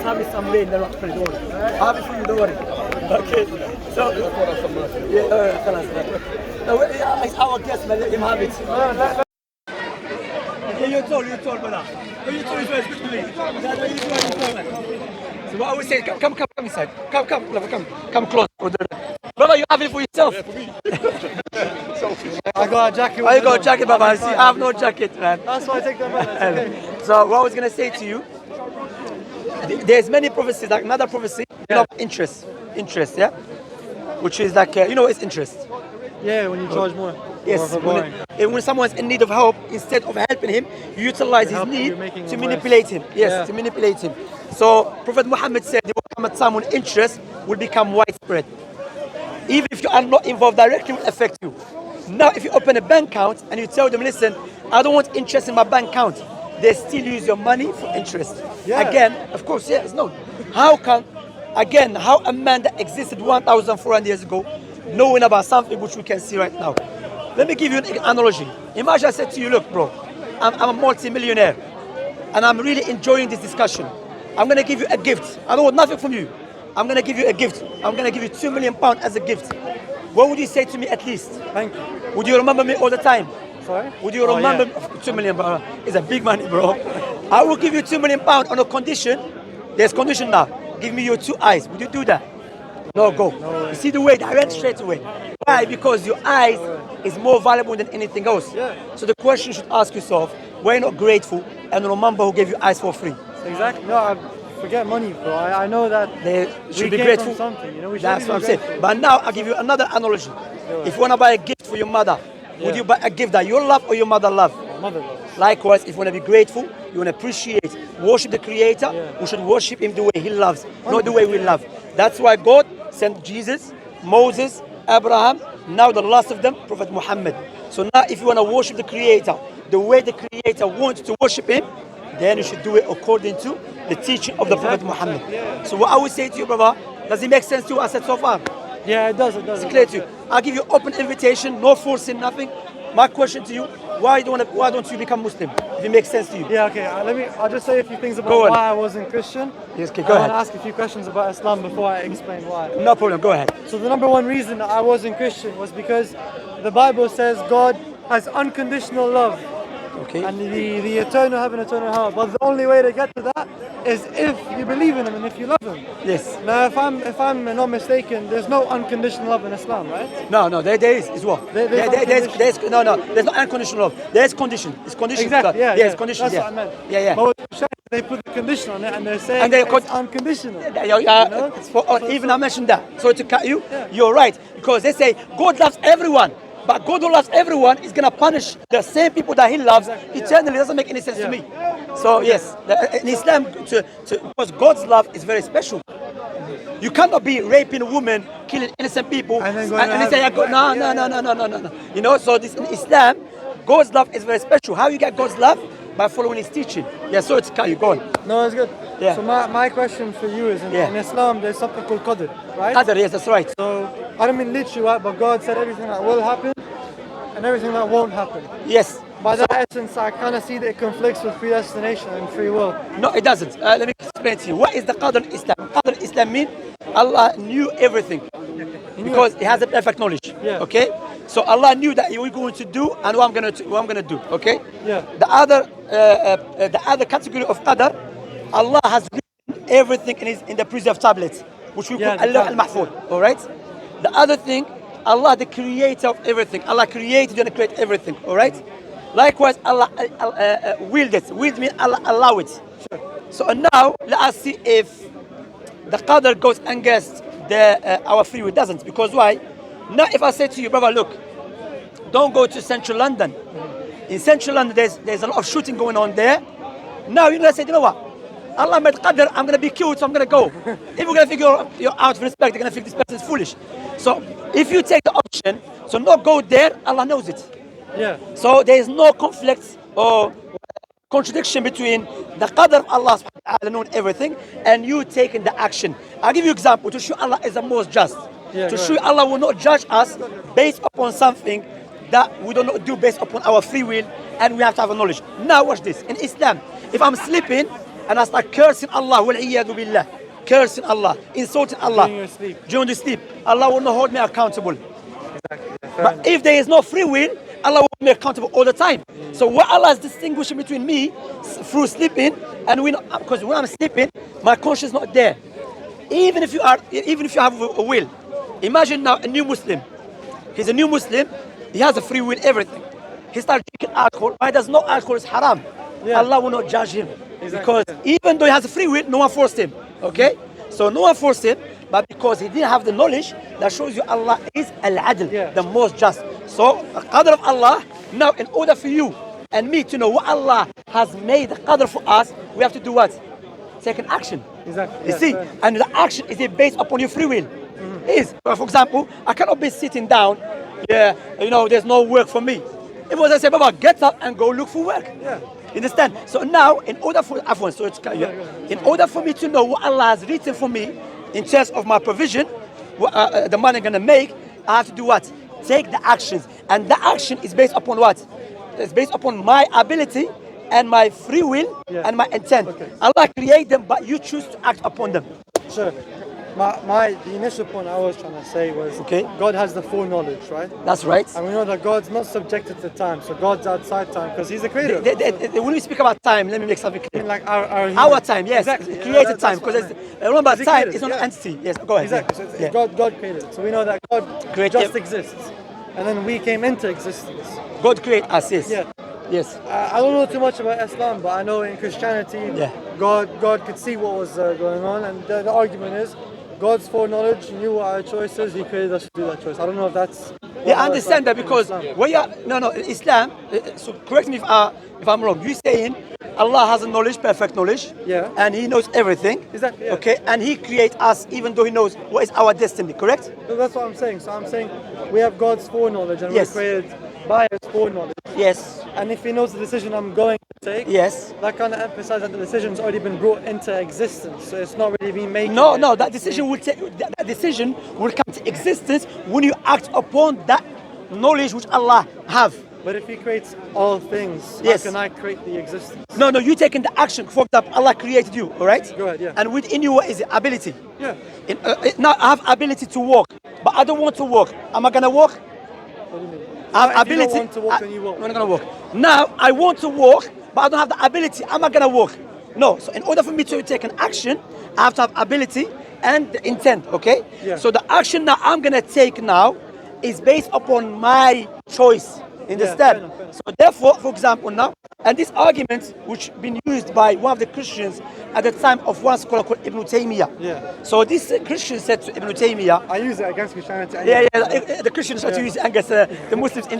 have me some rain, then don't worry. I'll have it for you, don't worry. Okay. So, no, it's our guest, man. Let him have it. Yeah, you're tall, brother. When you tall, it's good to me. That's what you tall, man. So what I would say, come inside. Come close. Brother, you have it for yourself. I got a jacket. I got a jacket, brother. See, I have no jacket, man. That's why I take them out. That's okay. So what I was gonna say to you, there's many prophecies. Like another prophecy, interest, yeah, which is like it's interest. Yeah, when you charge more. Yes, when someone's in need of help, instead of helping him, you utilize his need to manipulate him. Yes, to manipulate him. So Prophet Muhammad said there will come a time when interest will become widespread. Even if you are not involved directly, it will affect you. Now, if you open a bank account and you tell them, listen, I don't want interest in my bank account, they still use your money for interest. Yeah. Again, of course, yes, no. How a man that existed 1,400 years ago, knowing about something which we can see right now? Let me give you an analogy. Imagine I said to you, look, bro, I'm a multi-millionaire and I'm really enjoying this discussion. I'm going to give you a gift. I don't want nothing from you. I'm going to give you a gift. I'm going to give you £2 million as a gift. What would you say to me at least? Thank you. Would you remember me all the time? Sorry? Would you remember? $2 million, bro. It's a big money, bro. I will give you £2 million on a condition. There's condition now. Give me your 2 eyes. Would you do that? No, go. No, you see the way? I went straight away. Why? Because your eyes is more valuable than anything else. Yeah. So the question you should ask yourself, why not grateful and remember who gave you eyes for free? Exactly. No, I forget money, bro. I know that They should be came grateful. from something, we should That's be what I'm saying. grateful. But now I'll give you another analogy. If you want to buy a gift for your mother, would you buy a gift that you love or your mother love? Mother loves. Likewise, if you want to be grateful, you want to appreciate, worship the Creator, we should worship Him the way He loves, not the way we love. That's why God sent Jesus, Moses, Abraham, now the last of them, Prophet Muhammad. So now if you want to worship the Creator, the way the Creator wants to worship Him, then you should do it according to the teaching of the Prophet Muhammad. So what I would say to you, brother, does it make sense to you what I said so far? Yeah, it does. It's clear to you. I'll give you open invitation, no forcing, nothing. My question to you, why don't you become Muslim? If it makes sense to you. Yeah, okay. I'll just say a few things about why I wasn't Christian. Yes, okay, I go want ahead. to ask a few questions about Islam before I explain why. No problem, go ahead. So the number one reason that I wasn't Christian was because the Bible says God has unconditional love. Okay. And the eternal heaven, eternal hell. But the only way to get to that is if you believe in Him and if you love Him. Yes. Now, if I'm not mistaken, there's no unconditional love in Islam, right? No, there is as well. There's no unconditional love. There's condition. It's condition. Exactly. Yeah. Yes, condition. That's what I meant. Yeah. But what I'm saying, they put the condition on it and they're saying it's unconditional. Even I mentioned that. Sorry to cut you. Yeah. You're right, because they say God loves everyone. But God who loves everyone is going to punish the same people that He loves eternally. It doesn't make any sense to me. So yes, in Islam, because God's love is very special. You cannot be raping a woman, killing innocent people, and then say, no. So this in Islam, God's love is very special. How you get God's love? By following His teaching. Yeah, so it's you go on. No, it's good. Yeah. So my question for you is, in Islam, there's something called qadr, right? Qadr, yes, that's right. So I don't mean literally, right? But God said everything that will happen and everything that won't happen. Yes. By that essence, I kind of see that it conflicts with predestination and free will. No, it doesn't. Let me explain to you. What is the Qadr in Islam? Qadr in Islam means Allah knew everything. Because He has a perfect knowledge. Yeah. Okay? So Allah knew that you were going to do and what I'm gonna do. Okay? Yeah. The other category of Qadr, Allah has written everything in the preserved tablets, which we call Allah al-Mahfuz. Alright? The other thing, Allah the creator of everything. Allah created and created everything. Alright? Likewise, Allah willed it. Willed means Allah allow it. Sure. So now, let us see if the Qadr goes against our free will. It doesn't. Because why? Now, if I say to you, brother, look, don't go to central London. In central London, there's a lot of shooting going on there. Now, you're going to say, you know what? Allah made Qadr, I'm going to be killed, so I'm going to go. If we're going to figure you out of respect, they're going to think this person is foolish. So, if you take the option, so not go there, Allah knows it. Yeah. So there is no conflict or contradiction between the Qadr of Allah subhanahu wa ta'ala knowing everything and you taking the action. I'll give you an example to show Allah is the most just. To show Allah will not judge us based upon something that we do not do based upon our free will and we have to have a knowledge. Now watch this. In Islam, if I'm sleeping and I start cursing Allah, wal-iyadu billah, cursing Allah, insulting Allah During your sleep. during the sleep, Allah will not hold me accountable. Exactly. Yeah, fair But enough. if there is no free will, Allah will hold me accountable all the time. So what Allah is distinguishing between me through sleeping and because when I'm sleeping, my conscience is not there. Even if you have a will, imagine now a new Muslim. He's a new Muslim. He has a free will, everything. He starts drinking alcohol. Why does no alcohol is haram? Yeah. Allah will not judge him. Exactly, Because yeah. even though he has a free will, no one forced him. Okay? So no one forced him, but because he didn't have the knowledge, that shows you Allah is al-adl, Yeah. the most just. So the qadr of Allah, now in order for you and me to know what Allah has made the qadr for us, we have to do what? Take an action. Exactly. You Yeah, see, fair enough. and the action is it based upon your free will. Is for example, I cannot be sitting down. Yeah, there's no work for me. If I say, Baba, get up and go look for work. Yeah. You understand? So now, in order for in order for me to know what Allah has written for me in terms of my provision, the money I'm gonna make, I have to do what? Take the actions, and the action is based upon what? It's based upon my ability and my free will and my intent. Okay. Allah create them, but you choose to act upon them. Sure. The initial point I was trying to say was God has the foreknowledge, right? That's right. And we know that God's not subjected to time, so God's outside time because He's the creator. When we speak about time, let me make something I clear. mean, like our Our time, yes, exactly. created That's time. what I Because meant. remember, Because he time created is not it, an yeah. entity. Yes, go ahead. Exactly. So it's Yeah. God created it. So we know that God Created- just exists, and then we came into existence. God created us. Yes. Yeah. Yes. I don't know too much about Islam, but I know in Christianity, Yeah. God could see what was going on, and the argument is God's foreknowledge, He knew what our choice is, He created us to do that choice. I don't know if that's. Yeah, I understand that because Islam. So correct me if I'm wrong. You saying Allah has a knowledge, perfect knowledge. Yeah. And He knows everything. Exactly, yeah. Okay. And He creates us, even though He knows what is our destiny. Correct? So that's what I'm saying. So I'm saying we have God's foreknowledge, and Yes. we're created by His foreknowledge. Yes. And if He knows the decision I'm going to take, Yes. that kind of emphasizes that the decision's already been brought into existence. So it's not really being made. No. That decision will come to existence when you act upon that knowledge which Allah have. But if He creates all things, Yes. how can I create the existence? No, you taking the action. For example, Allah created you, all right? Go ahead, yeah. And within you, what is it? Ability. Yeah. Now I have ability to walk, but I don't want to walk. Am I gonna walk? What do you mean? I have If you ability. don't want to walk, then you won't. I'm not gonna walk. Now I want to walk, but I don't have the ability. Am I gonna walk? No. So in order for me to take an action, I have to have ability and the intent. Okay. Yeah. So the action that I'm gonna take now is based upon my choice. Understand? fair enough, fair enough. So therefore, for example, now, and this argument which been used by one of the Christians at the time of one scholar called Ibn Taymiyyah. Yeah. So this Christian said to Ibn Taymiyyah, I use it against Christianity. the Christians try to use it against the Muslims in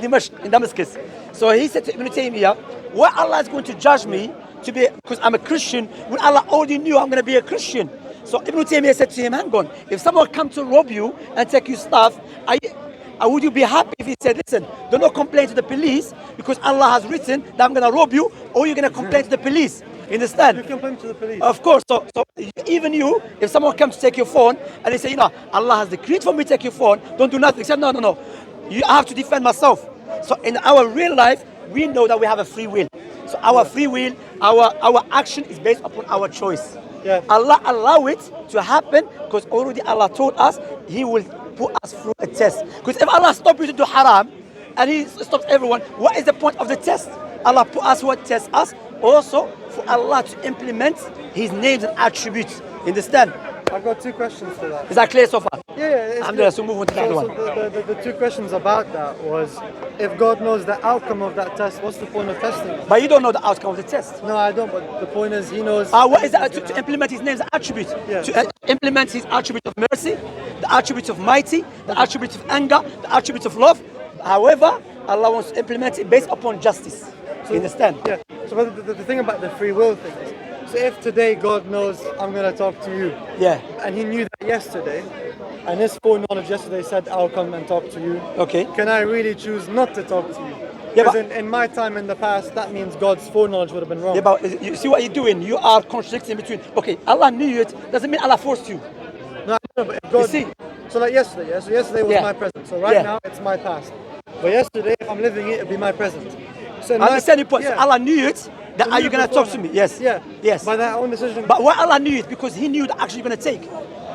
Damascus. So he said to Ibn Taymiyyah, why Allah is going to judge me to be, because I'm a Christian, when Allah already knew I'm going to be a Christian. So Ibn Taymiyyah said to him, hang on, if someone come to rob you and take your stuff, would you be happy if he said, listen, do not complain to the police because Allah has written that I'm going to rob you, or you're going to complain to the police? You understand? You complain to the police. Of course. So even you, if someone comes to take your phone and they say, Allah has decreed for me to take your phone, don't do nothing. Say, no. You have to defend myself. So in our real life, we know that we have a free will. So our free will, our action is based upon our choice. Yeah. Allah allow it to happen because already Allah told us He will put us through a test. Because if Allah stops you to do haram and He stops everyone, what is the point of the test? Allah put us who test us also for Allah to implement His names and attributes. Understand? I've got two questions for that. Is that clear so far? Yeah, it's Alhamdulillah, good. so move on to the other So one. the two questions about that was, if God knows the outcome of that test, what's the point of testing it? But you don't know the outcome of the test. No, I don't, but the point is He knows. What is that? everything's To gonna implement His names and attributes. Yeah. To implement His attribute of mercy, the attribute of mighty, the attribute of anger, the attribute of love. However, Allah wants to implement it based upon justice. You understand? Yeah. So but the thing about the free will thing is, so if today God knows I'm going to talk to you, Yeah. and He knew that yesterday, and His foreknowledge yesterday said I'll come and talk to you, Okay. can I really choose not to talk to you? Yeah, Because but- in my time in the past, that means God's foreknowledge would have been wrong. Yeah, but you see what you're doing? You are contradicting between. Okay, Allah knew it, doesn't mean Allah forced you. No, I know, but if God, see? So like yesterday, yeah? So yesterday was Yeah. my present. So right Yeah. now, it's my past. But yesterday, if I'm living it, it'll be my present. So in I understand your point. yeah. So Allah knew it, That are you going to talk to me? Yes. Yeah. Yes. By their own decision. But why Allah knew it? Because He knew the action you're going to take,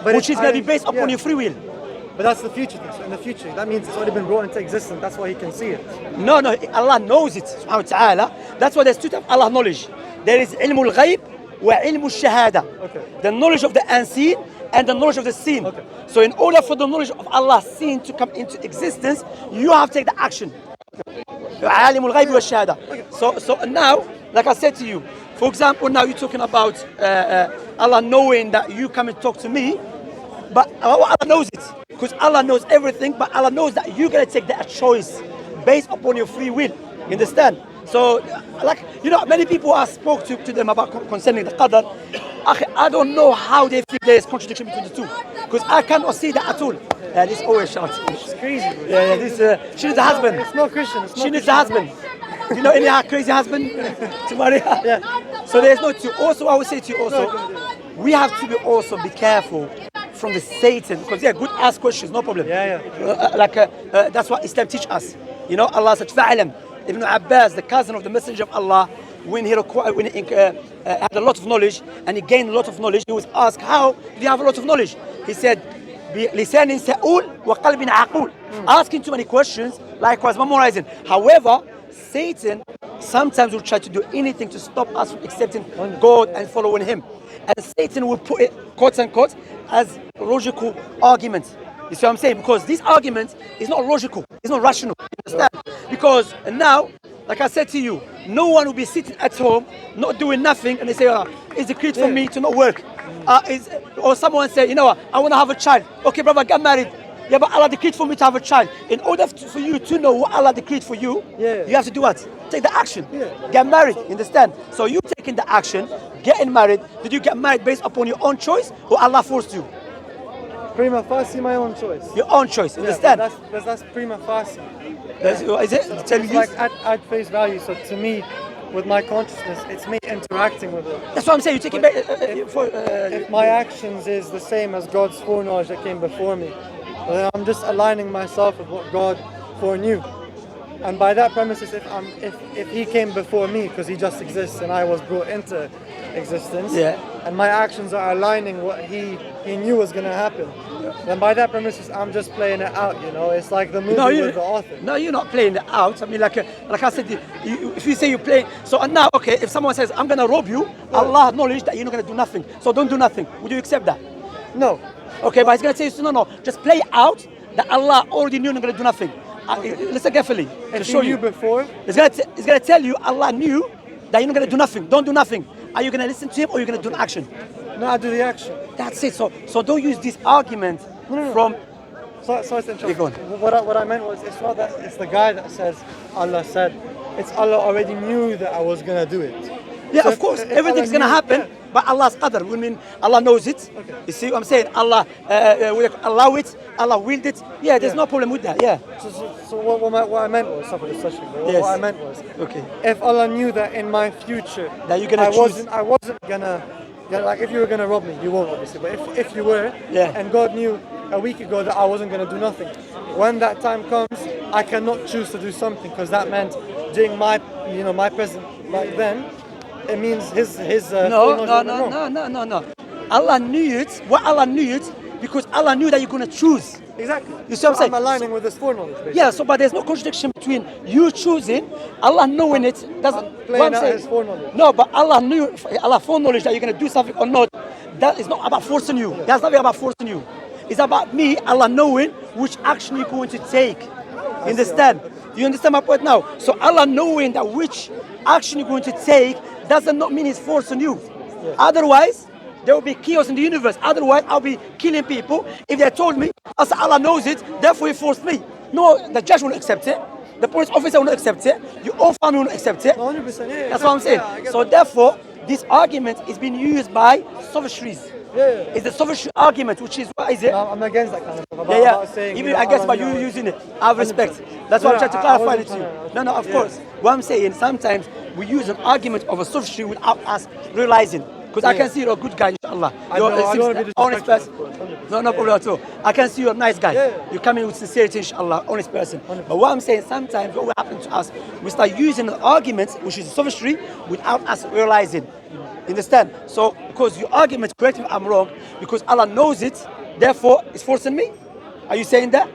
which is going to be based upon your free will. But that's the future. In the future, that means it's already been brought into existence. That's why He can see it. No, Allah knows it. Subhanahu wa ta'ala. That's why there's two types of Allah knowledge. There is ilmul ghaib wa ilmul shahada. Okay. The knowledge of the unseen and the knowledge of the seen. Okay. So in order for the knowledge of Allah seen to come into existence, you have to take the action. عالم الغيب والشهادة. So now, like I said to you, for example, now you're talking about Allah knowing that you come and talk to me, but Allah knows it. Because Allah knows everything, but Allah knows that you're going to take that choice based upon your free will. You understand? So, like, many people I spoke to them about concerning the qadr. I don't know how they feel there is contradiction between the two. Because I cannot see that at all. Yeah, this always shouts. It's crazy, bro. Yeah, she needs a husband. It's not Christian. She needs a husband. Do you know any crazy husband to marry her? Yeah. So there's no two. Also, I would say to you also, we have to be careful from the Satan. Because good, ask questions, no problem. That's what Islam teach us. Allah said, فَعْلَمْ. Ibn Abbas, the cousin of the Messenger of Allah, when he had a lot of knowledge and he gained a lot of knowledge, he was asked, how do you have a lot of knowledge? He said, بِلِسَانٍ سَؤُولٍ وَقَلْبٍ عَقُولٍ. Asking too many questions, likewise memorizing. However, Satan sometimes will try to do anything to stop us from accepting God and following Him. And Satan will put it, quote unquote, as logical arguments. You see what I'm saying? Because this argument is not logical, it's not rational. You understand? Because now, like I said to you, no one will be sitting at home, not doing nothing, and they say, it's a creed for me to not work. Or someone say, I want to have a child. Okay, brother, get married. Yeah, but Allah decreed for me to have a child. In order for you to know what Allah decreed for you, you have to do what? Take the action. Get married, understand? So you taking the action, getting married. Did you get married based upon your own choice or Allah forced you? Prima facie, my own choice. Your own choice, understand? That's prima facie. Is it? Tell me it's like at face value. So to me, with my consciousness, it's me interacting with it. That's what I'm saying. You take it back. If my actions is the same as God's foreknowledge that came before me, then I'm just aligning myself with what God foreknew. And by that premises, if He came before me because He just exists and I was brought into existence, and my actions are aligning what He knew was going to happen, then by that premises, I'm just playing it out. It's like the movie with the author. No, you're not playing it out. I mean, like I said, if you say you're playing, so now, okay, if someone says I'm going to rob you, Allah acknowledge that you're not going to do nothing. So don't do nothing. Would you accept that? No. Okay, but He's going to say, no, just play out that Allah already knew you're not going to do nothing. Listen carefully to show you. Before, it's going to tell you Allah knew that you're not going to do nothing. Don't do nothing. Are you going to listen to Him or are you going to do an action? No, I do the action. That's it. So don't use this argument from. So what I meant was, it's not that it's the guy that says Allah said. It's Allah already knew that I was going to do it. Yeah, so of course, everything's going to happen, but Allah's qadr. I mean, Allah knows it. Okay. You see what I'm saying? Allah will allow it, Allah willed it. Yeah, there's no problem with that, yeah. So what I meant was, what I meant was, okay, if Allah knew that in my future, that you're gonna I wasn't gonna, like if you were gonna rob me, you won't obviously, but if you were, and God knew a week ago that I wasn't gonna do nothing, when that time comes, I cannot choose to do something, because that meant during my present, like then, it means his no. Allah knew it. What Allah knew it because Allah knew that you're gonna choose. Exactly. You see what I'm saying? I'm aligning with His foreknowledge. Basically. Yeah. So, but there's no contradiction between you choosing, Allah knowing it. Doesn't. Playing out His foreknowledge. No, but Allah knew, Allah foreknowledge that you're gonna do something or not. That is not about forcing you. That's not about forcing you. It's about me, Allah knowing which action you're going to take. You understand? Do you understand my point now? So Allah knowing that which action you're going to take doesn't not mean He's forcing you. Yes. Otherwise, there will be chaos in the universe. Otherwise, I'll be killing people. If they told me, as Allah knows it, therefore He forced me. No, the judge won't accept it. The police officer won't accept it. Your own family won't accept it. 100%, yeah. That's what I'm saying. So therefore, this argument is being used by sophistries. It's the sophistry argument, which is, what is it? No, I'm against that kind of stuff. About saying, even I guess by you using it, I have respect. That's why I'm trying to clarify it to you. No, of course. What I'm saying, sometimes we use an argument of a sophistry without us realizing. Because I can see you're a good guy, inshallah. I You're know, a I don't wanna be honest person. disrespectful, 100%. No problem at all. I can see you're a nice guy. Yeah. You come in with sincerity, inshallah, honest person. But what I'm saying, sometimes what will happen to us, we start using an argument, which is sophistry, without us realizing. You understand? So, because your argument, correct me if I'm wrong, because Allah knows it, therefore, it's forcing me. Are you saying that?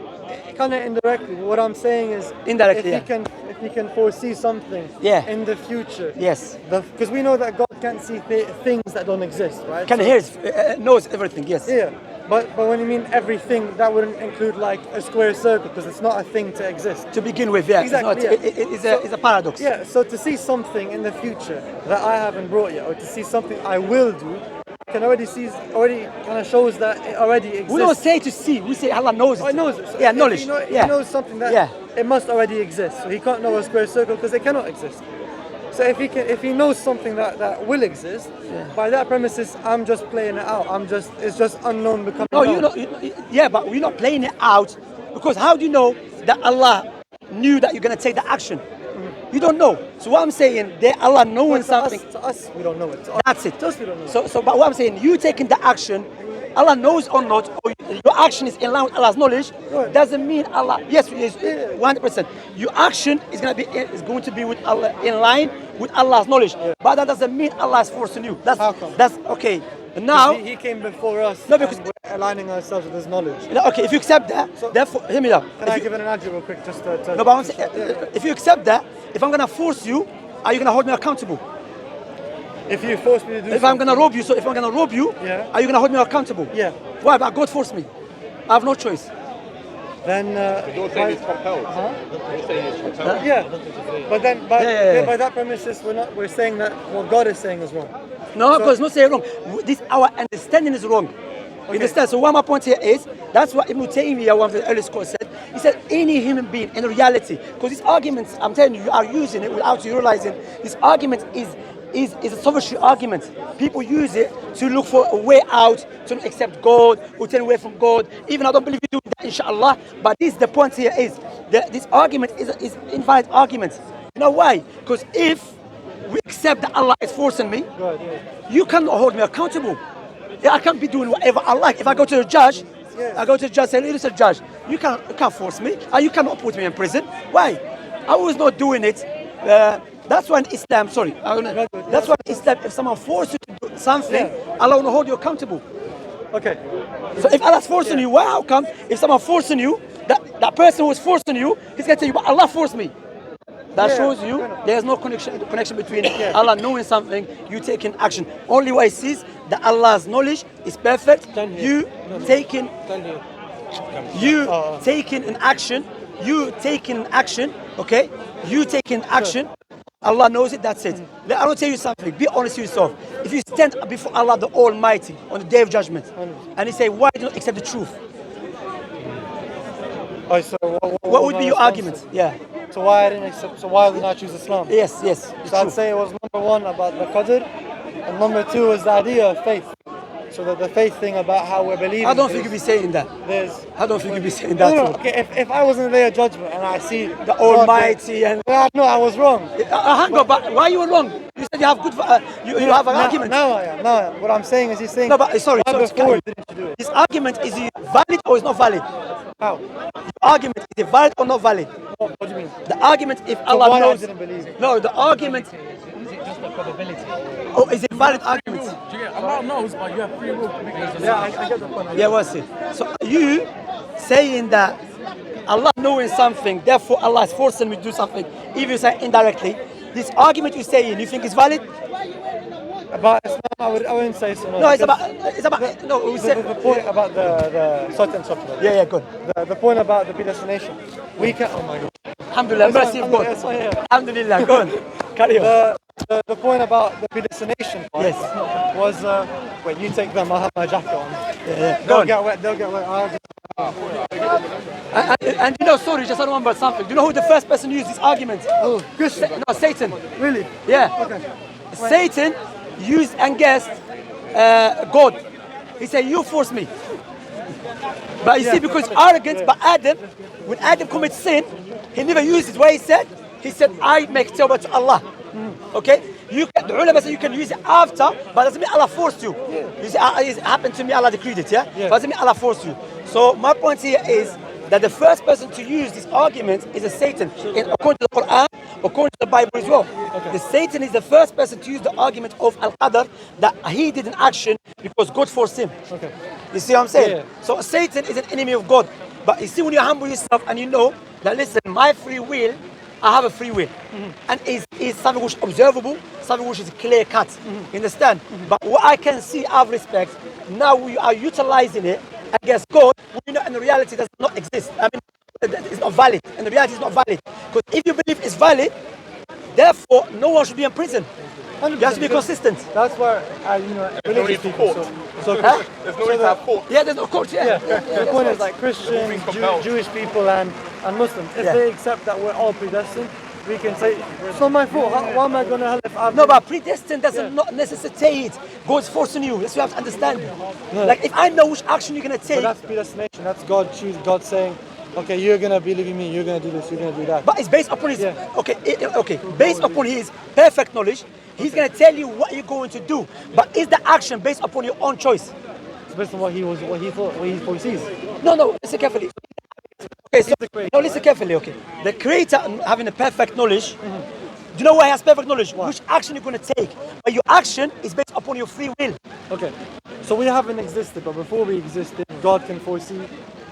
Kind of indirectly. What I'm saying is, Indirectly, if he can foresee something in the future, Yes. because we know that God can't see things that don't exist, right? Can So- hear, knows everything, yes. Yeah, but when you mean everything, that wouldn't include like a square circle because it's not a thing to exist. To begin with, yeah. Exactly, It's, not, it's a paradox. Yeah, so to see something in the future that I haven't brought yet, or to see something I will do, I can already kind of shows that it already exists. We don't say to see, we say Allah knows it. Oh, he knows it. So Yeah, if knowledge. He, he yeah. knows something that it must already exist. So he can't know a square circle because it cannot exist. So if he knows something that will exist, by that premises, I'm just playing it out. It's just unknown becoming No, known. yeah, but we're not playing it out because how do you know that Allah knew that you're going to take the action? You don't know. So what I'm saying, that Allah knowing something. To us, we don't know it. That's it. To us, we don't know. So, but what I'm saying, you taking the action, Allah knows or not, or your action is in line with Allah's knowledge, doesn't mean Allah. Yes, it is 100%. Your action is going to be with Allah in line with Allah's knowledge, but that doesn't mean Allah is forcing you. How come? That's okay. Now, he came before us. No, because- and we're aligning ourselves with his knowledge. okay, if you accept that, therefore, hear me out. Can I give an analogy real quick, just to No, but I'm saying, if you accept that, if I'm gonna force you, are you gonna hold me accountable? if you force me to do If I'm gonna rob you, Yeah. are you gonna hold me accountable? Yeah. Why? But God forced me. I have no choice. then You're saying it's compelled. You're saying it's compelled. yeah. But then Yeah. by that premises, we're saying that what God is saying is wrong. No, because not saying wrong. This our understanding is wrong. You understand? So what my point here is, that's what Ibn Taymiyyah, one of the early scholars, said. He said any human being in reality, because these arguments, I'm telling you, you are using it without you realizing. This argument is a sophistry argument. People use it to look for a way out, to not accept God, or turn away from God. Even I don't believe you do that, inshallah. But the point here is that this argument is invalid argument. You know why? Because if we accept that Allah is forcing me, God, yeah. you cannot hold me accountable. Yeah, I can't be doing whatever I like. If I go to the judge, I go to the judge and say, listen, judge, you can't force me. You cannot put me in prison. Why? I was not doing it. That's why in Islam, that's why in Islam, if someone forces you to do something, Allah will hold you accountable. Okay. So if Allah's forcing you, why? How come? If someone forcing you, that person who is forcing you, he's going to tell you, but Allah forced me. That shows you there's no connection between Allah knowing something, you taking action. Only way it sees that Allah's knowledge is perfect. You taking an action. Okay? You taking action. Allah knows it, that's it. I will tell you something, be honest with yourself. If you stand before Allah the Almighty on the day of judgment and He say, why do you not accept the truth? Oh, so What would be your argument? Yeah. So why didn't I choose Islam? Yes. So I'd say it was number one about the qadr, and number two was the idea of faith. So that the faith thing about how we're believing. I don't think you'd be saying that. I don't think you'd be saying that. No, okay, if I was in the day of judgment and I see The Almighty and no, I was wrong. hang on, but why you were wrong? You said you have good. You have an argument. Now I am. What I'm saying is he's saying. No, but sorry. why before didn't you do it? This argument is it valid or is not valid? How? Your argument is it valid or not valid? What do you mean? The argument if Allah why I knows. didn't believe it? No, the argument. Is it just a probability? Oh, is it valid argument? Do you get Allah knows, but you have free will to make those Yeah, I get the point. Yeah, what's it? So are you saying that Allah knowing something, therefore Allah is forcing me to do something, even you say indirectly. This argument you're saying, you think is valid? About Islam, I wouldn't say so. No, it's about. No, we said. The point about the certain software. Yeah, good. The point about the predestination. We can. Oh my God. Alhamdulillah, mercy of God. Alhamdulillah, go on. Carry on. The point about the predestination part Yes. was wait, you take them. I have my jacket on. Yeah. Go They'll on. get wet. They'll get wet. And you know, sorry, just I remember something. Do you know who the first person used this argument? Oh, Christian. No, Satan. Really? Yeah. Okay. Satan used and guessed God. He said, you force me. But you see, because arrogant, but when Adam commits sin, he never used it. What he said, I make tawbah to Allah. Okay? the ulama say you can use it after, but doesn't mean Allah forced you. You see, it happened to me, Allah decreed it, yeah? But doesn't mean Allah forced you. So my point here is that the first person to use this argument is a Satan. According to the Quran, according to the Bible as well. The Satan is the first person to use the argument of Al-Qadr that he did an action because God forced him. You see what I'm saying? So Satan is an enemy of God. But you see, when you humble yourself and you know that, listen, my free will, I have a free will. And it's something which is observable, something which is clear cut. You understand? But what I can see, I have respect. Now we are utilizing it against God, you know, in reality does not exist. I mean, it's not valid. In reality, it's not valid. Because if you believe it's valid, therefore, no one should be in prison. You have to be consistent. That's why religious people. So There's no need to have court. Yeah, there's no court. Yeah. The point is, like Christians, Jewish people, and Muslims, if they accept that we're all predestined, we can say it's not my fault. Why am I going to hell if I'm... No, but predestined doesn't not necessitate God's forcing you. That's what you have to understand. Like if I know which action you're gonna take. But that's predestination. That's God saying, okay, you're gonna believe in me. You're gonna do this. You're gonna do that. But it's based upon his based upon his perfect knowledge. He's gonna tell you what you're going to do. But is the action based upon your own choice? It's based on what he foresees. No, listen carefully. Okay, so listen carefully. Okay, the Creator having a perfect knowledge. Do you know why he has perfect knowledge? Which action you're going to take? But your action is based upon your free will. Okay, so we haven't existed, but before we existed, God can foresee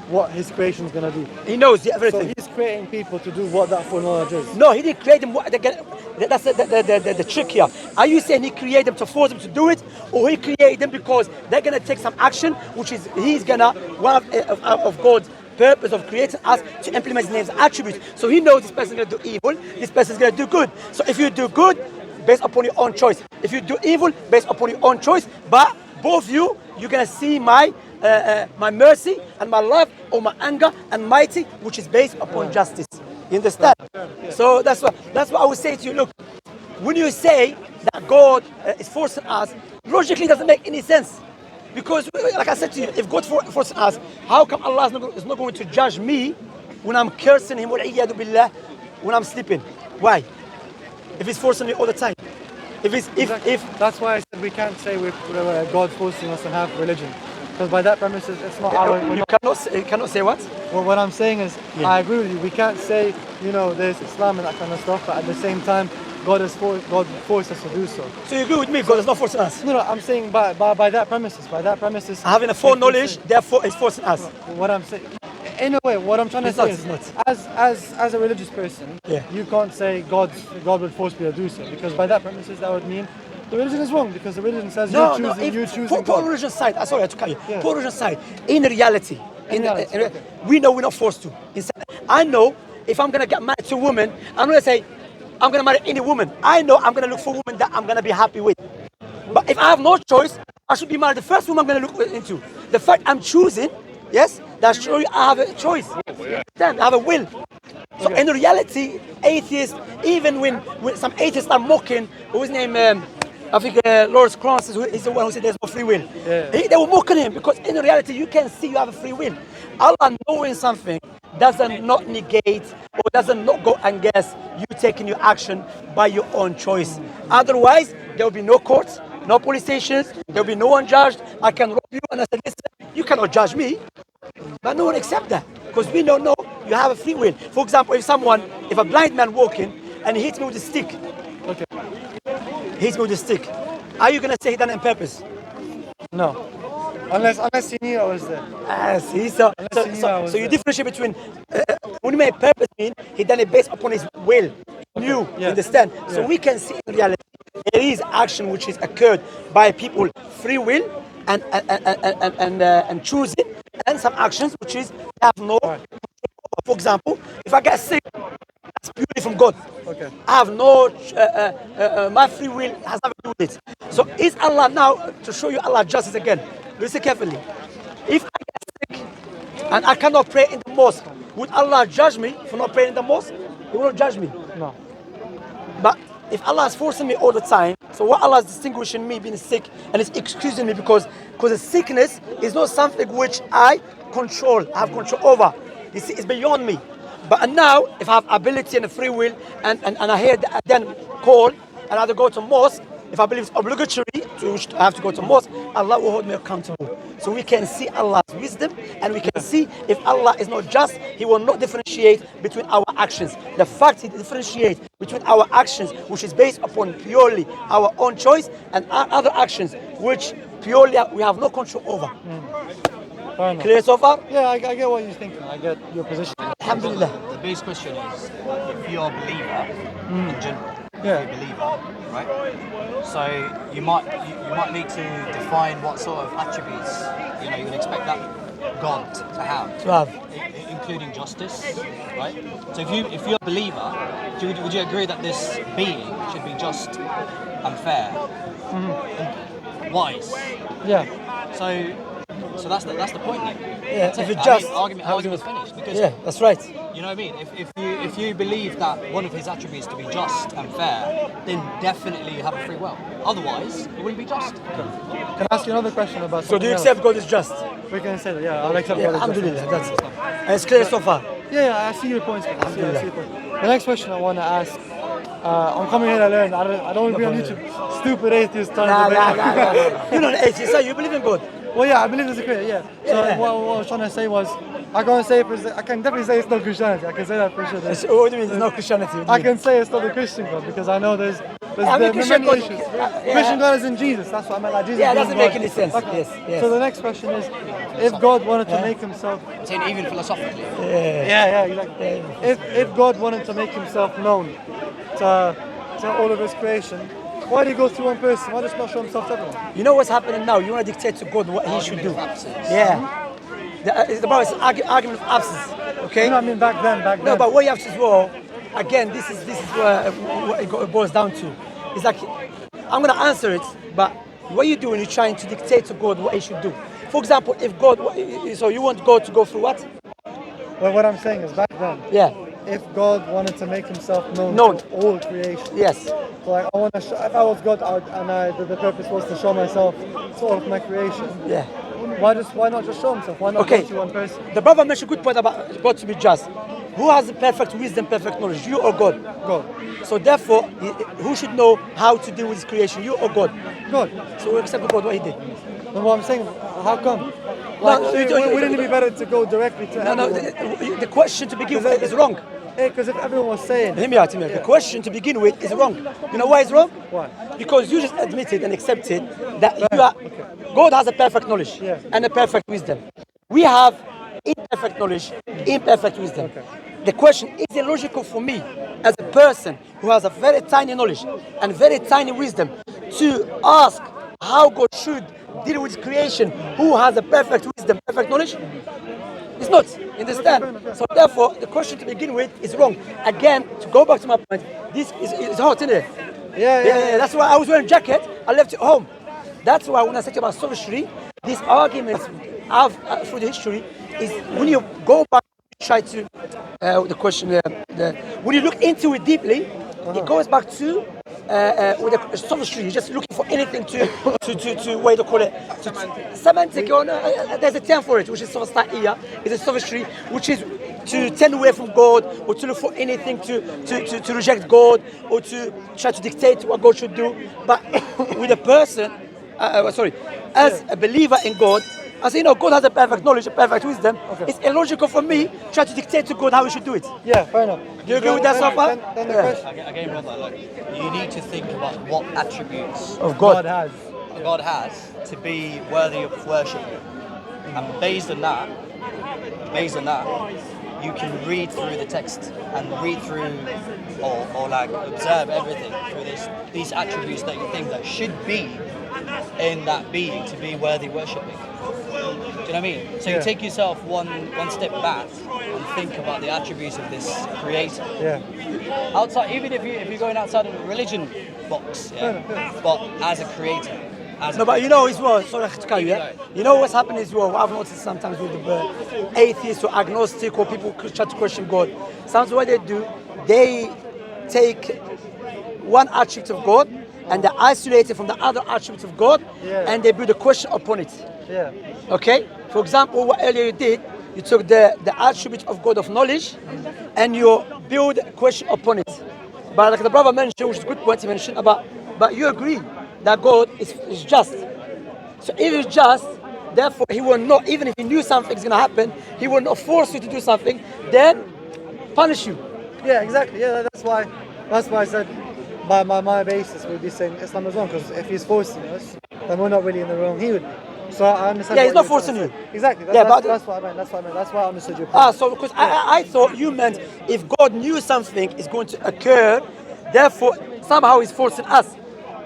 what His creation is going to do. He knows everything. So He's creating people to do what that foreknowledge is. No, He didn't create them. That's the trick here. Are you saying He created them to force them to do it, or He created them because they're going to take some action, which is He's gonna one of God's purpose of creating us to implement His name's attributes. So He knows this person is going to do evil, this person is going to do good. So if you do good, based upon your own choice. If you do evil, based upon your own choice. But both you're going to see my mercy and my love, or my anger and mighty, which is based upon justice. You understand? So that's what I would say to you. Look, when you say that God is forcing us, logically doesn't make any sense. Because, like I said to you, if God forces us, how come Allah is not going to judge me when I'm cursing Him, billah, when I'm sleeping? Why? If He's forcing me all the time. If That's why I said we can't say we're God forcing us to have religion. Because by that premise, it's not our... You cannot say what? Well, what I'm saying is, I agree with you. We can't say, there's Islam and that kind of stuff, but at the same time, God forced us to do so. So you agree with me? God is not forcing us. No, I'm saying by that premises. Having a foreknowledge, therefore, is forcing us. What I'm saying, in a way, what I'm trying to say is, as a religious person, you can't say God would force me to do so, because by that premises, that would mean the religion is wrong, because the religion says you're choosing God. Religion side, sorry, I had to cut you. Put religion side. In reality, we know we're not forced to. I know if I'm gonna get married to a woman, I'm gonna say, I'm going to marry any woman. I know I'm going to look for a woman that I'm going to be happy with. But if I have no choice, I should be married. The first woman I'm going to look into. The fact I'm choosing, yes, that shows you I have a choice. I have a will. So in reality, atheists, even when some atheists are mocking, whose name, I think Lawrence Krauss is the one who said there's no free will. They were mocking him because in reality, you can see you have a free will. Allah knowing something doesn't not negate or doesn't not go against you taking your action by your own choice. Otherwise, there will be no courts, no police stations, there will be no one judged. I can rob you and I said, listen, you cannot judge me. But no one accept that because we don't know you have a free will. For example, if a blind man walking and he hits me with a stick, hits me with a stick, are you going to say he done it on purpose? No. Unless he knew I was there. See, so you differentiate between when you make purpose mean he done it based upon his will. You understand? So we can see in reality there is action which is occurred by people free will and choosing, and some actions which is have no control. For example, if I get sick, that's purely from God. I have no my free will has nothing to do with it. So is Allah now to show you Allah justice again? Listen carefully. If I get sick and I cannot pray in the mosque, would Allah judge me for not praying in the mosque? He will not judge me. No. But if Allah is forcing me all the time, so what Allah is distinguishing me being sick and is excusing me because the sickness is not something which I have control over. You see, it's beyond me. But now, if I have ability and a free will and I hear the adhan call and I have to go to mosque, If I believe it's obligatory to which I have to go to mosque, Allah will hold me accountable. So we can see Allah's wisdom, and we can see if Allah is not just, He will not differentiate between our actions. The fact He differentiates between our actions, which is based upon purely our own choice, and our other actions, which purely we have no control over. Fair enough. Clear so far? Yeah, I get what you're thinking. I get your position. Alhamdulillah. The biggest question is, if you're a believer in general, Yeah. if you're a believer, right? So you might need to define what sort of attributes you would expect that God to have, To have. including justice, right? So if you're a believer, would you agree that this being should be just and fair, and wise? Yeah. So that's the point. Then. Yeah, That's if it. it just Argument's finished because. Yeah, that's right. You know what I mean? If you believe that one of his attributes to be just and fair, then definitely you have a free will. Otherwise, it wouldn't be just. Can I ask you another question about So do something you else? accept God is just? We can say that, yeah. I'll accept Yeah, God as justice. alhamdulillah, that's it. And it's clear so far. Yeah, I see your points. I see your point. The next question I want to ask, I'm coming here to learn. I don't want to be on YouTube. Stupid atheist trying Nah, to nah, debate. nah, nah. You're not an atheist, so you believe in God. Well, yeah, I believe there's a creator, yeah. So Yeah. what I was trying to say was, I can definitely say it's not Christianity. I can say that for sure. What do you mean? There's no Christianity. What do you I mean? can say it's not the Christian God because I know there's I mean, Christian many God- issues. yeah. Christian God is in Jesus. That's what I meant. Like Jesus Yeah, it being doesn't God. make any sense. Okay. Yes, yes. So the next question is, if God wanted to make himself, I'm saying even philosophically. yeah, exactly. If God wanted to make himself known to all of his creation, why did he go through one person? Why just not show himself to everyone? You know what's happening now? You want to dictate to God what He should do. Argument of absence. Yeah. It's about argument of absence. Okay. You know what I mean? Back then. No, but what you have to as well, again, this is what it boils down to. It's like, I'm going to answer it, but what you do when you're trying to dictate to God what He should do. For example, if God, so you want God to go through what? Well, what I'm saying is back then, Yeah. if God wanted to make himself known Known. to all creation, Yes. so like I want to show, if I was God the purpose was to show myself to all of my creation, Yeah. why not just show himself? Why not Okay. go to one person? The brother mentioned a good point about God to be just. Who has the perfect wisdom, perfect knowledge? You or God? God. So therefore, who should know how to deal with His creation? You or God? God. So we accept God what He did. And what I'm saying, how come? Like, wouldn't it be better to go directly to No, everyone? the question to begin with is wrong. Because if everyone was saying, Hear me out, hear me out. The question to begin with is wrong. You know why it's wrong? Why? Because you just admitted and accepted that God has a perfect knowledge Yeah. and a perfect wisdom. We have imperfect knowledge, imperfect wisdom. The question, is it logical for me as a person who has a very tiny knowledge and very tiny wisdom to ask how God should deal with creation who has a perfect wisdom, perfect knowledge? It's not. Understand? So therefore, the question to begin with is wrong. Again, to go back to my point, this is hot, isn't it? yeah. That's why I was wearing a jacket. I left it home. That's why when I said about sophistry, these arguments have through the history is when you go back, try to the question. When you look into it deeply, it goes back to with the sophistry. You're just looking for anything to what do you call it? Semantic. Or there's a term for it, which is sophistania. It's a sophistry, which is to turn away from God or to look for anything to reject God or to try to dictate what God should do. But with a person, as a believer in God, I say, God has a perfect knowledge, a perfect wisdom. Okay. It's illogical for me try to dictate to God how we should do it. Yeah, fair enough. Do you agree with that so far? Then the Yeah. question Again, brother, look, you need to think about what attributes Of God God. has. God has to be worthy of worship. And based on that, you can read through the text and read through or like observe everything through these attributes that you think that should be in that being to be worthy worshipping. Do you know what I mean? So you Yeah. take yourself one step back and think about the attributes of this creator. Yeah. Outside, even if you're going outside of the religion box, yeah, but as a creator. No, but you know as well, sorry to cut you, yeah? You know what's happening as well, what I've noticed sometimes with the atheists or agnostic or people who try to question God, sometimes what they do, they take one attribute of God and they isolate it from the other attributes of God Yeah. and they build a question upon it. Yeah. Okay? For example, what earlier you did, you took the attribute of God of knowledge and you build a question upon it. But like the brother mentioned, which is a good point he mentioned about, but you agree that God is just. So if he's just, therefore he will not, even if he knew something is going to happen, he will not force you to do something, then punish you. Yeah, exactly. Yeah, that's why I said my basis would be saying Islam is wrong, because if he's forcing us, then we're not really in the wrong. He would be. So I understand. Yeah, he's what not you're forcing trying to you. say. Exactly. That's what I meant. That's what I meant. That's why I understood your point. So because I thought you meant if God knew something is going to occur, therefore somehow he's forcing us.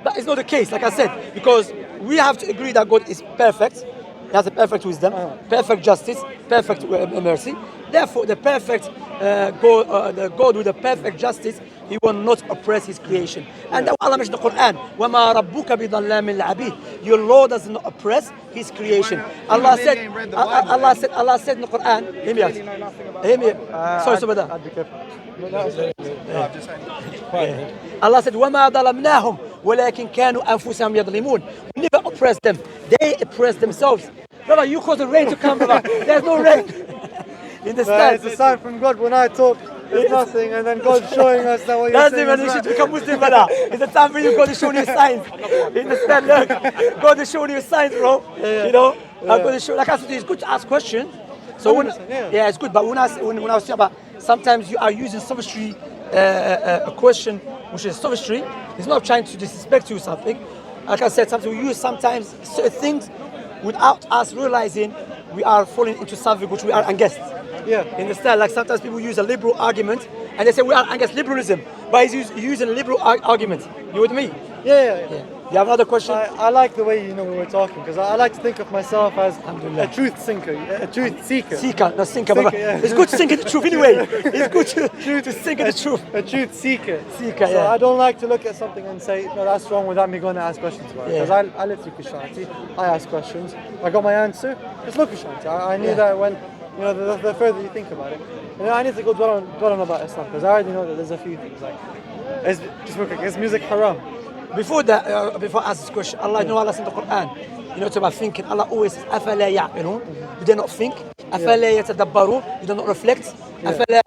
That is not the case, like I said, because we have to agree that God is perfect. He has a perfect wisdom, perfect justice, perfect mercy. Therefore, the perfect the God with the perfect justice, He will not oppress His creation. And that Allah mentioned in the Quran, وَمَا رَبُّكَ بِظَلَّامٍ لِلْعَبِيدِ. Your Lord does not oppress His creation. Allah said in the Quran, hear me out. Hear me. Sorry, Subhada. I'd be careful. No, that was Allah said, وَمَا ظَلَمْنَاهُمْ وَلَكِنْ كَانُوا أَنفُسَهُم يَظْلِمُون. We never oppressed them. They oppressed themselves. Brother, you caused the rain to come, brother. There's no rain. You understand? It's a sign from God. When I talk, there's nothing, and then God's showing us that what you're That's saying it, man. is You right. should become Muslim, brother. It's the time for you. God is showing you signs. You understand? Look, God is showing you signs, bro. You know? God is showing, like I said, it's good to ask questions. So when, 100%, yeah, it's good. But when I was talking about sometimes you are using sophistry, a question which is sophistry, it's not trying to disrespect you or something. Like I said, sometimes we use sometimes certain things without us realizing we are falling into something which we are against. Yeah. You understand? Like sometimes people use a liberal argument and they say we are against liberalism, but he's using a liberal argument. You with me? Yeah. You have another question? I like the way we were talking, because I like to think of myself as Alhamdulillah. a truth seeker, a truth seeker. Seeker, not sinker. Seeker, But yeah. it's good to sink in the truth anyway. It's good to sink in the truth. A truth seeker. Seeker, So yeah. I don't like to look at something and say, no, that's wrong, without me going to ask questions about it. Yeah. Because I live through Christianity, I ask questions, I got my answer, it's not Christianity. I knew that when, the further you think about it. I need to go dwell on about Islam, because I already know that there's a few things, like, just real quick, is music haram? Before that, before I ask this question, Allah said in the Quran, it's about thinking. Allah always says, أَفَلَا يَعْقِلُونَ. Do they not think? أَفَلَا يَتَدَبَّرُونَ. Do they not reflect? أَفَلَا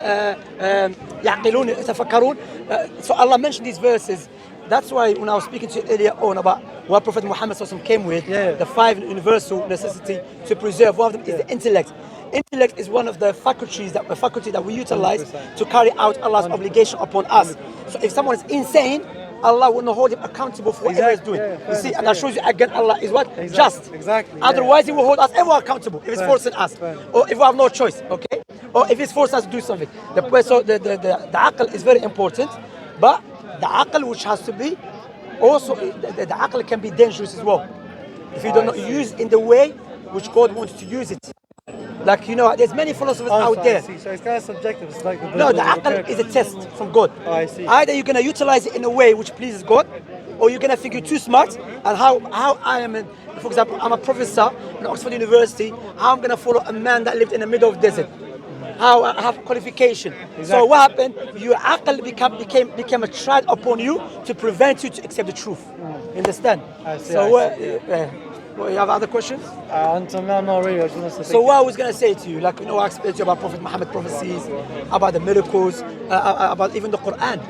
يَعْقِلُونَ يَتَفَكَّرُونَ. So Allah mentioned these verses. That's why when I was speaking to you earlier on about what Prophet Muhammad came with, the 5 universal necessity to preserve, one of them is the intellect. Intellect is one of the faculty that we utilize 100%. to carry out Allah's obligation upon us. So if someone is insane, Allah will not hold him accountable for whatever he's doing. You see, and that shows you again Allah is what? Just. Exactly. Otherwise, He will hold us everyone accountable if He's forcing us, or if we have no choice, okay? Or if He's forcing us to do something. The aql is very important, but the aql which has to be also the aql can be dangerous as well if you do not use in the way which God wants to use it. Like, there's many philosophers out there. So it's kind of subjective. It's like the aql is a test from God. Oh, I see. Either you're going to utilize it in a way which pleases God, or you're going to think you're too smart. And how I am, for example, I'm a professor in Oxford University, how I'm going to follow a man that lived in the middle of the desert. How I have qualification. Exactly. So what happened? Your aql became a trial upon you to prevent you to accept the truth. Understand? I see, So I see. you have other questions? Until now, not really. I just want to So what I was going to say to you, like, I explained to you about Prophet Muhammad prophecies, about the miracles, about even the Quran.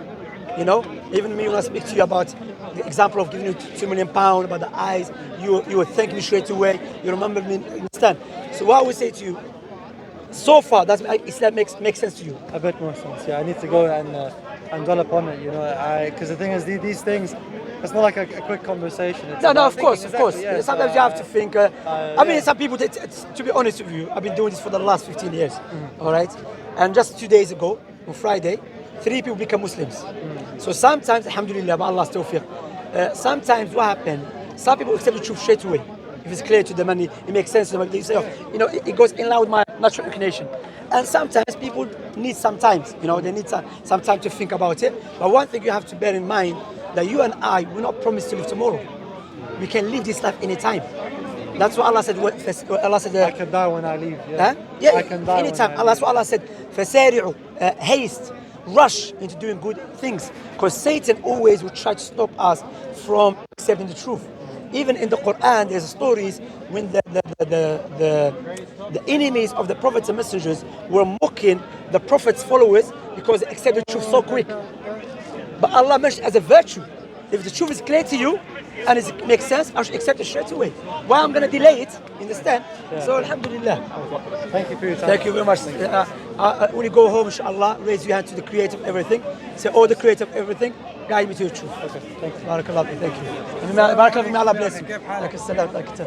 Even me when I speak to you about the example of giving you £2 million about the eyes, you would thank me straight away. You remember me, understand? So what I would say to you, so far, Islam makes sense to you. A bit more sense. Yeah, I need to go and dwell upon it. Because the thing is, these things, it's not like a quick conversation. It's No, about of course. thinking, yeah, Sometimes you have to think. I mean, some people, to be honest with you, I've been doing this for the last 15 years. All right? And just 2 days ago, on Friday, 3 people become Muslims. So sometimes, alhamdulillah, by Allah's tawfiq, sometimes what happens, some people accept the truth straight away. If it's clear to them and it makes sense to them, they say, it goes in line with my natural inclination. And sometimes people need some time, they need some time to think about it. But one thing you have to bear in mind, that you and I will not promise to live tomorrow. We can live this life anytime. That's what Allah said. I can die when I leave. Huh? Yeah, I can die anytime. when I That's what Allah said. فَسَارِعُوا, haste, rush into doing good things. Because Satan always will try to stop us from accepting the truth. Even in the Quran, there's stories when the enemies of the prophets and messengers were mocking the prophet's followers because they accepted the truth so quick. But Allah mentioned as a virtue. If the truth is clear to you, and it makes sense, I should accept it straight away. Why I'm going to delay it, you understand? So alhamdulillah. Thank you for your time. Thank you very much. When you go home, inshallah, raise your hand to the creator of everything. Say, oh, the creator of everything, guide me to your truth. Okay, thank you. Barakallah, thank you. Barakallah, may Allah bless you. Like I said, like it.